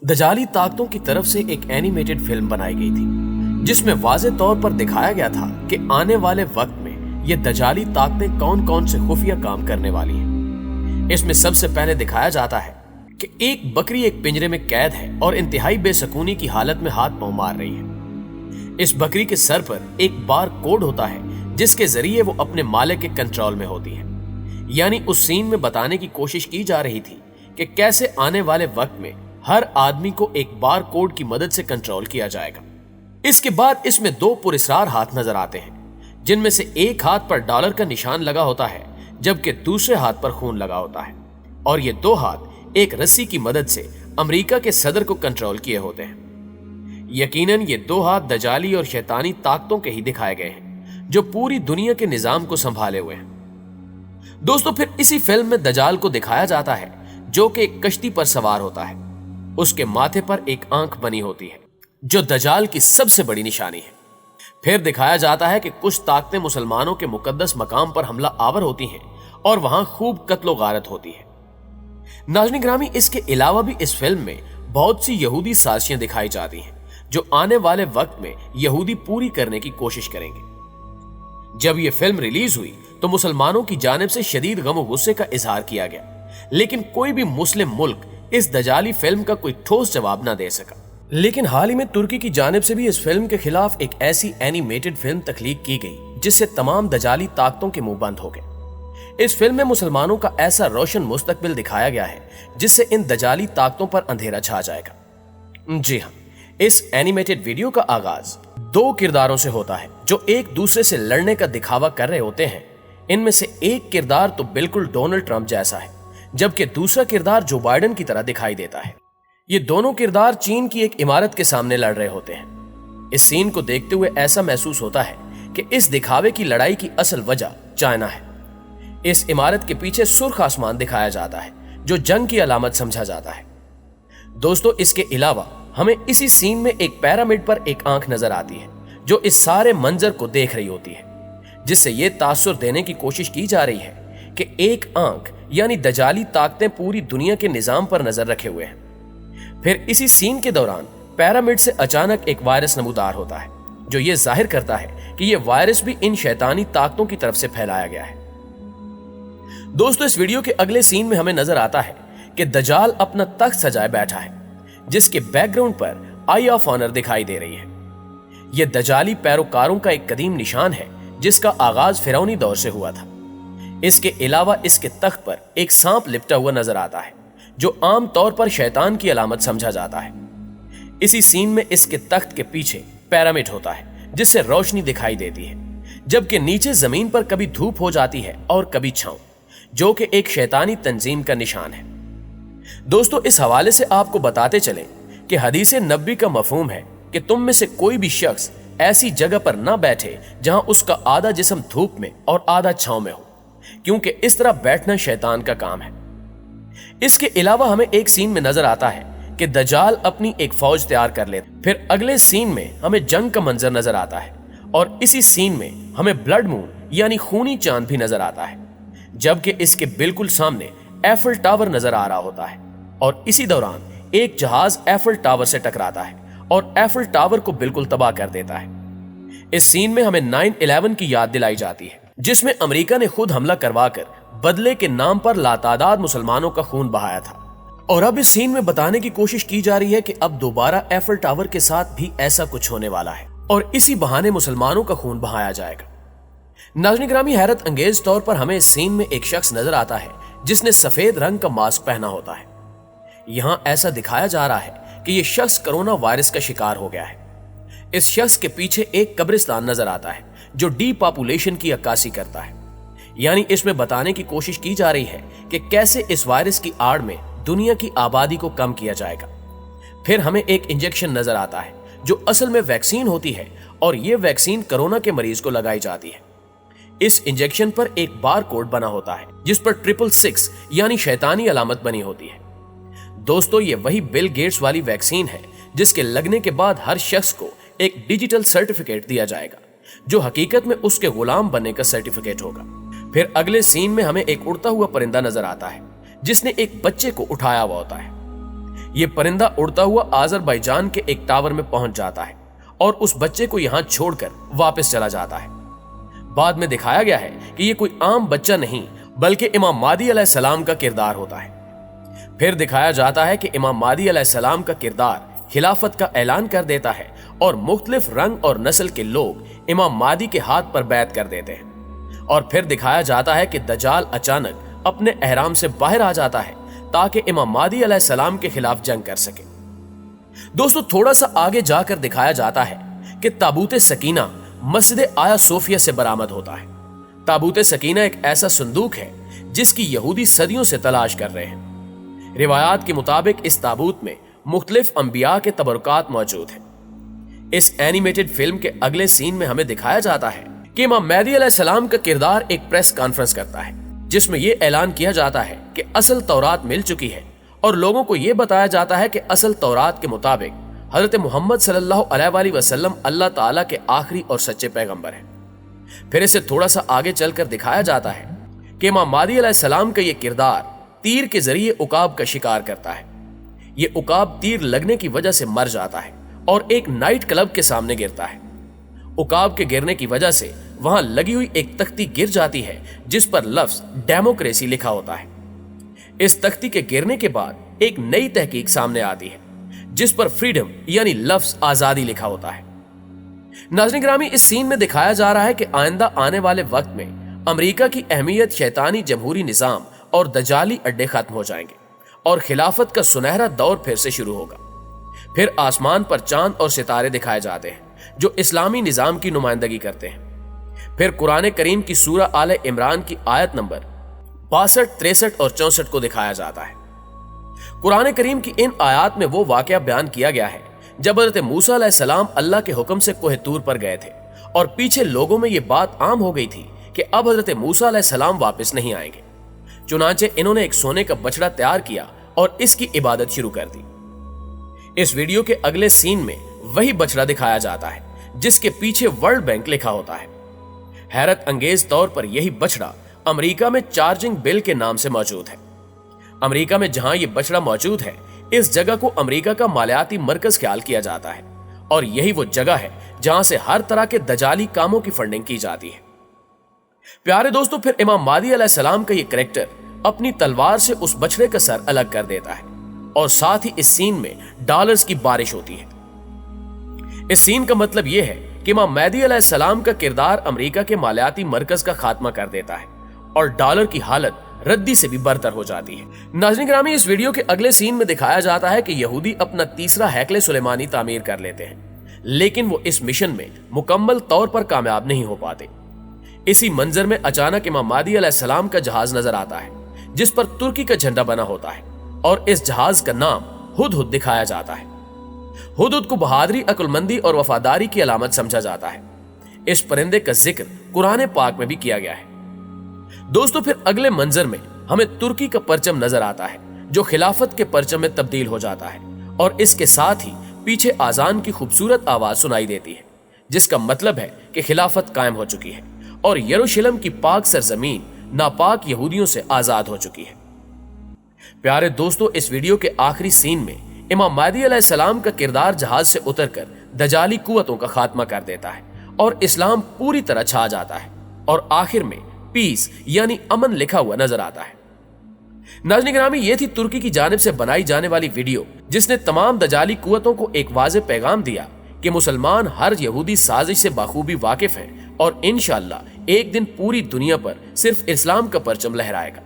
दजाली ताकतों की तरफ से एक एनिमेटेड फिल्म बनाई गई थी जिसमें वाज़ेह तौर पर दिखाया गया था कि आने वाले वक्त में ये दजाली ताकतें कौन कौन से खुफिया काम करने वाली हैं। इसमें सबसे पहले दिखाया जाता है कि एक बकरी एक पिंजरे में कैद है और इंतहाई बेसकूनी की हालत में हाथ पांव मार रही है। इस बकरी के सर पर एक बार कोड होता है जिसके जरिए वो अपने मालिक के कंट्रोल में होती है। यानी उस सीन में बताने की कोशिश की जा रही थी कि कैसे आने वाले वक्त में हर आदमी को एक बार कोड की मदद से कंट्रोल किया जाएगा। इसके बाद इसमें दो पुरस्कार हाथ नजर आते हैं जिनमें से एक हाथ पर डॉलर का निशान लगा होता है जबकि दूसरे हाथ पर खून लगा होता है और ये दो हाथ एक रस्सी की मदद से अमेरिका के सदर को कंट्रोल किए होते हैं। यकीनन ये दो हाथ दजाली और शैतानी ताकतों के ही दिखाए गए हैं जो पूरी दुनिया के निजाम को संभाले हुए हैं। दोस्तों, फिर इसी फिल्म में दजाल को दिखाया जाता है जो कि एक कश्ती पर सवार होता है। उसके माथे पर एक आंख बनी होती है जो दजाल की सबसे बड़ी निशानी है। फिर दिखाया जाता है कि कुछ ताकतें मुसलमानों के मुकद्दस मकाम पर हमला आवर होती हैं और वहां खूब कत्लो गारत होती है। नाज़रीन ग्रामी, इसके अलावा भी इस फिल्म में बहुत सी यहूदी साजिशें दिखाई जाती हैं जो आने वाले वक्त में यहूदी पूरी करने की कोशिश करेंगे। जब यह फिल्म रिलीज हुई तो मुसलमानों की जानिब से शदीद गम और गुस्से का इजहार किया गया, लेकिन कोई भी मुस्लिम मुल्क इस दजाली फिल्म का कोई ठोस जवाब ना दे सका। लेकिन हाल ही में तुर्की की जानिब से भी इस फिल्म के खिलाफ एक ऐसी एनिमेटेड फिल्म तख्लीक की गई जिससे तमाम दजाली ताकतों के मुंह बंद हो गए। इस फिल्म में मुसलमानों का ऐसा रोशन मुस्तकबिल दिखाया गया है जिससे इन दजाली ताकतों पर अंधेरा छा जाएगा। जी हाँ, इस एनिमेटेड वीडियो का आगाज दो किरदारों से होता है जो एक दूसरे से लड़ने का दिखावा कर रहे होते हैं। इनमें से एक किरदार तो बिल्कुल डोनाल्ड ट्रंप जैसा है जबकि दूसरा किरदार जो बाइडेन की तरह दिखाई देता है। ये दोनों किरदार चीन की एक इमारत के सामने लड़ रहे होते हैं। इस सीन को देखते हुए ऐसा महसूस होता है कि इस दिखावे की लड़ाई की असल वजह चाइना है। इस इमारत के पीछे सुर्ख आसमान दिखाया जाता है जो जंग की अलामत समझा जाता है। दोस्तों, इसके अलावा हमें इसी सीन में एक पिरामिड पर एक आंख नजर आती है जो इस सारे मंजर को देख रही होती है, जिससे यह तासुर देने की कोशिश की जा रही है कि एक आंख यानी दजाली ताकतें पूरी दुनिया के निजाम पर नजर रखे हुए हैं। फिर इसी सीन के दौरान पिरामिड से अचानक एक वायरस नमूदार होता है जो ये जाहिर करता है कि यह वायरस भी इन शैतानी ताकतों की तरफ से फैलाया गया है। दोस्तों, इस वीडियो के अगले सीन में हमें नजर आता है कि दजाल अपना तख्त सजाए बैठा है जिसके बैकग्राउंड पर आई ऑफ ऑनर दिखाई दे रही है। यह दजाली पैरोकारों का एक कदीम निशान है जिसका आगाज फिरौनी दौर से हुआ था। इसके अलावा इसके तख्त पर एक सांप लिपटा हुआ नजर आता है जो आम तौर पर शैतान की अलामत समझा जाता है। इसी सीन में इसके तख्त के पीछे पिरामिड होता है जिससे रोशनी दिखाई देती है, जबकि नीचे जमीन पर कभी धूप हो जाती है और कभी छांव, जो कि एक शैतानी तंजीम का निशान है। दोस्तों, इस हवाले से आपको बताते चलें कि हदीस नबी का मफहूम है कि तुम में से कोई भी शख्स ऐसी जगह पर ना बैठे जहां उसका आधा जिस्म धूप में और आधा छांव में हो, क्योंकि इस तरह बैठना शैतान का काम है। इसके अलावा हमें एक सीन में नजर आता है कि दजाल अपनी एक फौज तैयार कर लेता। फिर अगले सीन में हमें जंग का मंजर नजर आता है और इसी सीन में हमें ब्लड मून यानी खूनी चांद भी नजर आता है, जबकि इसके बिल्कुल सामने एफल टावर नजर आ रहा होता है और इसी दौरान एक जहाज एफल टावर से टकराता है और एफल टावर को बिल्कुल तबाह कर देता है। इस सीन में हमें 9/11 की याद दिलाई जाती है जिसमें अमेरिका ने खुद हमला करवाकर बदले के नाम पर लातादाद मुसलमानों का खून बहाया था। और अब इस सीन में बताने की कोशिश की जा रही है कि अब दोबारा एफल टावर के साथ भी ऐसा कुछ होने वाला है और इसी बहाने मुसलमानों का खून बहाया जाएगा। नाज़रीन ग्रामी, हैरत अंगेज तौर पर हमें इस सीन में एक शख्स नजर आता है जिसने सफेद रंग का मास्क पहना होता है। यहां ऐसा दिखाया जा रहा है कि यह शख्स कोरोना वायरस का शिकार हो गया है। इस शख्स के पीछे एक कब्रिस्तान नजर आता है जो डीपॉपुलेशन की अक्कासी करता है। यानी इसमें बताने की कोशिश की जा रही है कि कैसे इस वायरस की आड़ में दुनिया की आबादी को कम किया जाएगा। फिर हमें एक इंजेक्शन नजर आता है जो असल में वैक्सीन होती है और यह वैक्सीन कोरोना के मरीज को लगाई जाती है। इस इंजेक्शन पर एक बार कोड बना होता है जिस पर 666 यानी शैतानी अलामत बनी होती है। दोस्तों, ये वही बिल गेट्स वाली वैक्सीन है जिसके लगने के बाद हर शख्स को एक डिजिटल सर्टिफिकेट दिया जाएगा जो हकीकत में उसके गुलाम बनने का सर्टिफिकेट होगा। फिर अगले सीन में हमें एक उड़ता हुआ परिंदा नजर आता है जिसने एक बच्चे को उठाया हुआ होता है। ये परिंदा उड़ता हुआ आज़रबाईजान के एक टावर में पहुंच जाता है और उस बच्चे को यहां छोड़कर वापस चला जाता है। बाद में दिखाया गया है कि ये कोई आम बच्चा नहीं बल्कि इमाम मादी अलैहिस्सलाम का किरदार होता है। फिर दिखाया जाता है कि इमाम मादी अलैहिस्सलाम का किरदार खिलाफत का ऐलान कर देता है और मुख्तलिफ रंग और नस्ल के लोग इमाम मादी के हाथ पर बैत कर देते हैं। और फिर दिखाया जाता है कि दज्जाल अचानक अपने एहराम से बाहर आ जाता है ताकि इमाम मादी अलैहिस्सलाम के खिलाफ जंग कर सके। दोस्तों, थोड़ा सा आगे जाकर दिखाया जाता है कि ताबूत सकीना मस्जिद आया सोफिया से बरामद होता है। ताबूत सकीना एक ऐसा संदूक है जिसकी यहूदी सदियों से तलाश कर रहे हैं। रिवायात के मुताबिक इस ताबूत में मुख्तलिफ अंबिया के तबरुकात मौजूद हैं। इस एनिमेटेड फिल्म के अगले सीन में हमें दिखाया जाता है कि इमाम महदी अलैहिस्सलाम का किरदार एक प्रेस कॉन्फ्रेंस करता है जिसमें यह ऐलान किया जाता है कि असल तौरात मिल चुकी है और लोगों को यह बताया जाता है कि असल तौरात के मुताबिक हजरत मोहम्मद सल्लल्लाहु अलैहि वसल्लम अल्लाह ताला के आखिरी और सच्चे पैगंबर हैं। फिर इसे थोड़ा सा आगे चलकर दिखाया जाता है कि इमाम महदी अलैहिस्सलाम का यह किरदार तीर के जरिए उकाब का शिकार करता है। यह उकाब तीर लगने की वजह से मर जाता है और एक नाइट क्लब के सामने गिरता है। उकाब के गिरने की वजह से वहां लगी हुई एक तख्ती गिर जाती है जिस पर लफ्ज डेमोक्रेसी लिखा होता है। इस तख्ती के गिरने के बाद एक नई तहकीक सामने आती है जिस पर फ्रीडम यानी लफ्ज आजादी लिखा होता है। नाज़रीन गिरामी, इस सीन में दिखाया जा रहा है कि आइंदा आने वाले वक्त में अमेरिका की अहमियत शैतानी जमहूरी निजाम और दजाली अड्डे खत्म हो जाएंगे और खिलाफत का सुनहरा दौर फिर से शुरू होगा। फिर आसमान पर चांद और सितारे दिखाए जाते हैं जो इस्लामी निजाम की नुमाइंदगी करते हैं। फिर कुरान करीम की सूरा आले इमरान की आयत नंबर 62, 63 और 64 को दिखाया जाता है। कुरान करीम की इन आयात में वो वाकया बयान किया गया है जब हज़रत मूसा अलैहिस्सलाम अल्लाह के हुक्म से कोह तूर पर गए थे और पीछे लोगों में ये बात आम हो गई थी कि अब हज़रत मूसा अलैहिस्सलाम वापस नहीं आएंगे। चुनांचे इन्होंने एक सोने का बछड़ा तैयार किया और इसकी इबादत शुरू कर दी। इस वीडियो के अगले सीन में वही बछड़ा दिखाया जाता है जिसके पीछे वर्ल्ड बैंक लिखा होता है। हैरत अंगेज तौर पर यही बछड़ा अमेरिका में चार्जिंग बिल के नाम से मौजूद है। अमेरिका में जहां यह बछड़ा मौजूद है, इस जगह को अमेरिका का मालियाती मरकज ख्याल किया जाता है और यही वो जगह है जहां से हर तरह के दजाली कामों की फंडिंग की जाती है। प्यारे दोस्तों, फिर इमाम महदी अलैहिस्सलाम का ये कैरेक्टर अपनी तलवार से उस बछड़े का सर अलग कर देता है और साथ ही इस सीन में डॉलर्स की बारिश होती है। इस सीन का मतलब यह है कि इमाम महदी अलैहिस्सलाम का किरदार अमेरिका के मालियाती मरकज का खात्मा कर देता है और डॉलर की हालत रद्दी से भी बरतर हो जाती है। नाज़रीन गिरामी, इस वीडियो के अगले सीन में दिखाया जाता है कि यहूदी अपना तीसरा हैकले सुलेमानी तामीर कर लेते हैं, लेकिन वो इस मिशन में मुकम्मल तौर पर कामयाब नहीं हो पाते। इसी मंजर में अचानक इमाम महदी अलैहिस्सलाम का जहाज नजर आता है जिस पर तुर्की का झंडा बना होता है और इस जहाज का नाम हुदहुद दिखाया जाता है। हुदहुद को बहादुरी, अक्लमंदी और वफादारी की अलामत समझा जाता है। इस परिंदे का जिक्र कुरान पाक में भी किया गया है। दोस्तों, फिर अगले मंजर में हमें तुर्की का परचम नजर आता है जो खिलाफत के परचम में तब्दील हो जाता है और इसके साथ ही पीछे आजान की खूबसूरत आवाज सुनाई देती है जिसका मतलब है कि खिलाफत कायम हो चुकी है और यरूशलेम की पाक सरजमीन नापाक यहूदियों से आजाद हो चुकी है। प्यारे दोस्तों, इस वीडियो के आखिरी सीन में इमाम महदी अलैहिस्सलाम का किरदार जहाज से उतरकर दजाली कुव्वतों का खात्मा कर देता है और इस्लाम पूरी तरह छा जाता है और आखिर में पीस यानी अमन लिखा हुआ नजर आता है। नाज़रीन गिरामी, ये थी तुर्की की जानिब से बनाई जाने वाली वीडियो जिसने तमाम दजाली कुव्वतों को एक वाज़ेह पैगाम दिया कि मुसलमान हर यहूदी साजिश से बाखूबी वाकिफ हैं और इंशाअल्लाह एक दिन पूरी दुनिया पर सिर्फ इस्लाम का परचम लहराएगा।